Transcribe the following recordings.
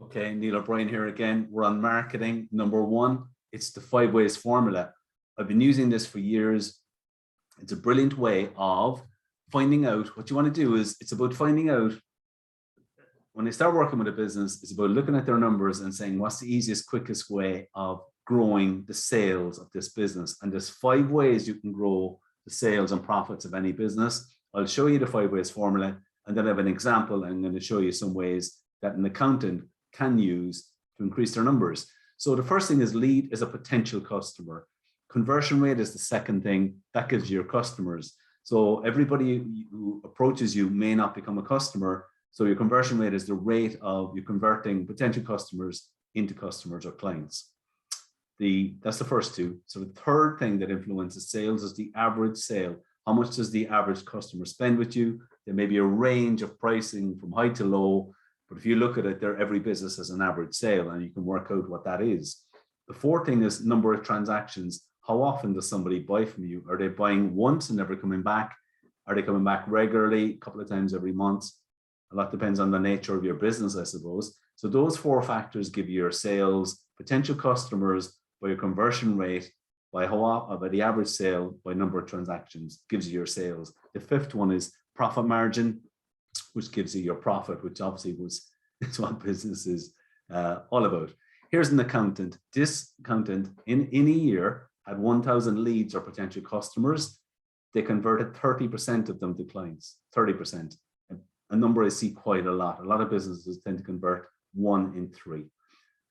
Okay, Neil O'Brien here again. We're on marketing. Number one, it's the 5 ways formula. I've been using this for years. It's a brilliant way of finding out what you want to do. It's about finding out when they start working with a business, it's about looking at their numbers and saying, what's the easiest, quickest way of growing the sales of this business? And there's 5 ways you can grow the sales and profits of any business. I'll show you the 5 ways formula, and then I have an example. I'm going to show you some ways that an accountant can use to increase their numbers. So the first thing is lead is a potential customer. Conversion rate is the second thing. That gives you your customers. So everybody who approaches you may not become a customer. So your conversion rate is the rate of you converting potential customers into customers or clients. That's the first two. So the third thing that influences sales is the average sale. How much does the average customer spend with you? There may be a range of pricing from high to low, but if you look at it, every business has an average sale and you can work out what that is. The fourth thing is number of transactions. How often does somebody buy from you? Are they buying once and never coming back? Are they coming back regularly, a couple of times every month? A lot depends on the nature of your business, I suppose. So those 4 factors give you your sales, potential customers, by your conversion rate, by the average sale, by number of transactions, gives you your sales. The fifth one is profit margin, which gives you your profit, which obviously is what business is all about. Here's an accountant. This accountant in a year had 1,000 leads or potential customers. They converted 30% of them to clients, 30%. A number I see quite a lot. A lot of businesses tend to convert 1 in 3.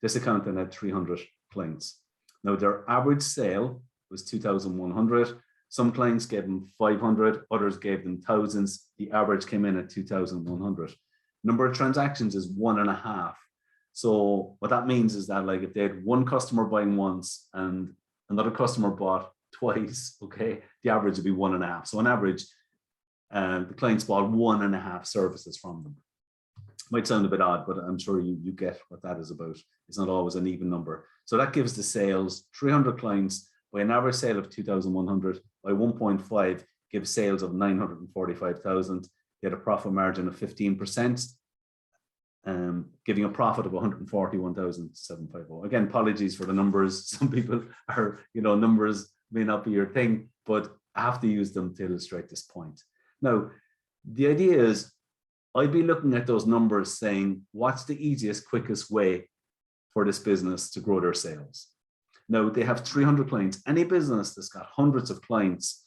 This accountant had 300 clients. Now their average sale was 2,100. Some clients gave them 500, others gave them thousands. The average came in at 2,100. Number of transactions is 1.5. So what that means is that, like, if they had one customer buying once and another customer bought twice, okay, the average would be 1.5. So on average, the clients bought 1.5 services from them. Might sound a bit odd, but I'm sure you get what that is about. It's not always an even number. So that gives the sales. 300 clients by an average sale of 2,100 by 1.5 gives sales of 945,000. Get a profit margin of 15%, giving a profit of 141,750. Again, apologies for the numbers. Some people are, numbers may not be your thing, but I have to use them to illustrate this point. Now, the idea is I'd be looking at those numbers saying, what's the easiest, quickest way for this business to grow their sales? Now, they have 300 clients. Any business that's got hundreds of clients,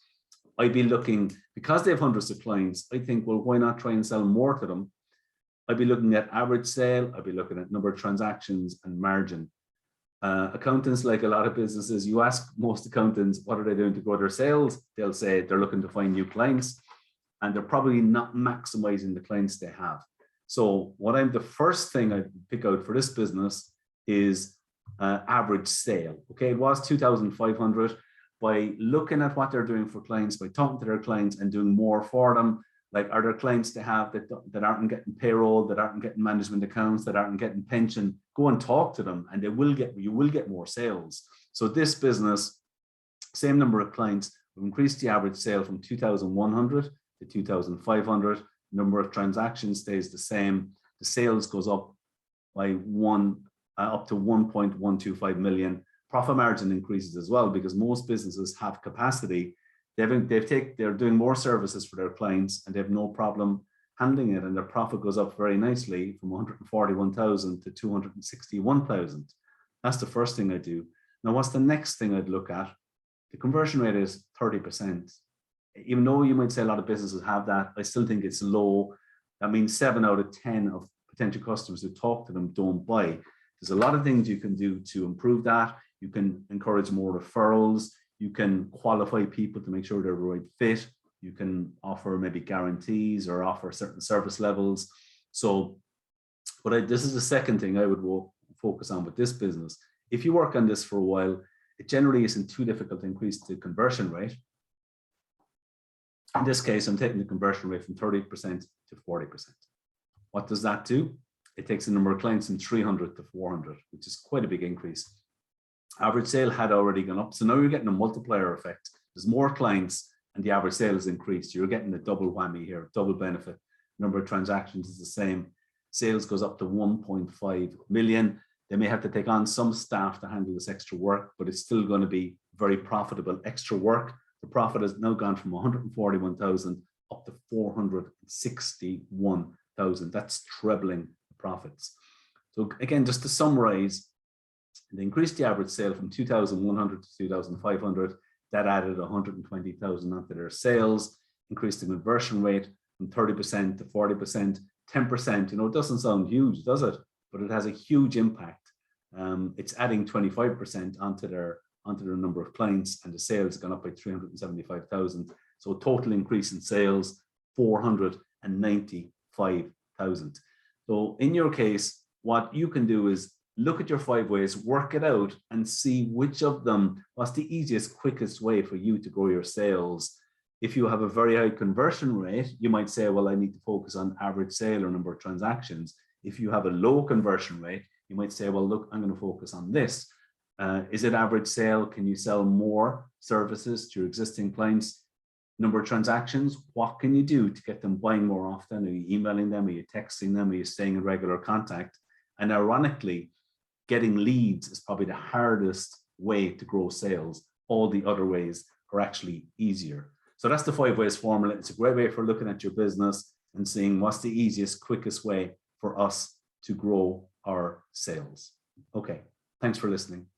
I'd be looking, because they have hundreds of clients, I think, well, why not try and sell more to them? I'd be looking at average sale. I'd be looking at number of transactions and margin. Accountants, like a lot of businesses, you ask most accountants, what are they doing to grow their sales? They'll say they're looking to find new clients, and they're probably not maximizing the clients they have. So the first thing I pick out for this business is average sale. Okay, it was 2,500. By looking at what they're doing for clients, by talking to their clients and doing more for them, like, are there clients they have that aren't getting payroll, that aren't getting management accounts, that aren't getting pension? Go and talk to them, and you will get more sales. So this business, same number of clients, will increase the average sale from 2,100 to 2,500. Number of transactions stays the same. The sales goes up by up to 1.125 million. Profit margin increases as well, because most businesses have capacity. They're doing more services for their clients, and they have no problem handling it, and their profit goes up very nicely from 141,000 to 261,000. That's the first thing I do. Now, what's the next thing I'd look at? The conversion rate is 30%. Even though you might say a lot of businesses have that, I still think it's low. That means 7 out of 10 of potential customers who talk to them don't buy. There's a lot of things you can do to improve that. You can encourage more referrals. You can qualify people to make sure they're the right fit. You can offer maybe guarantees or offer certain service levels. So, this is the second thing I would focus on with this business. If you work on this for a while, it generally isn't too difficult to increase the conversion rate. In this case, I'm taking the conversion rate from 30% to 40%. What does that do? It takes the number of clients from 300 to 400, which is quite a big increase. Average sale had already gone up. So now you're getting a multiplier effect. There's more clients and the average sale is increased. You're getting a double whammy here, double benefit. Number of transactions is the same. sales goes up to 1.5 million. They may have to take on some staff to handle this extra work, but it's still going to be very profitable extra work. The profit has now gone from 141,000 up to 461,000. That's trebling the profits. So again, just to summarize, they increased the average sale from 2,100 to 2,500. That added 120,000 onto their sales, increased the conversion rate from 30% to 40%, 10%. It doesn't sound huge, does it? But it has a huge impact. It's adding 25% onto their number of clients, and the sales have gone up by 375,000. So a total increase in sales, 495,000. So in your case, what you can do is look at your 5 ways, work it out, and see which of them was the easiest, quickest way for you to grow your sales. If you have a very high conversion rate, you might say, well, I need to focus on average sale or number of transactions. If you have a low conversion rate, you might say, well, look, I'm going to focus on this. Is it average sale? Can you sell more services to your existing clients? Number of transactions, what can you do to get them buying more often? Are you emailing them? Are you texting them? Are you staying in regular contact? And ironically, getting leads is probably the hardest way to grow sales. All the other ways are actually easier. So that's the 5 ways formula. It's a great way for looking at your business and seeing what's the easiest, quickest way for us to grow our sales. Okay, thanks for listening.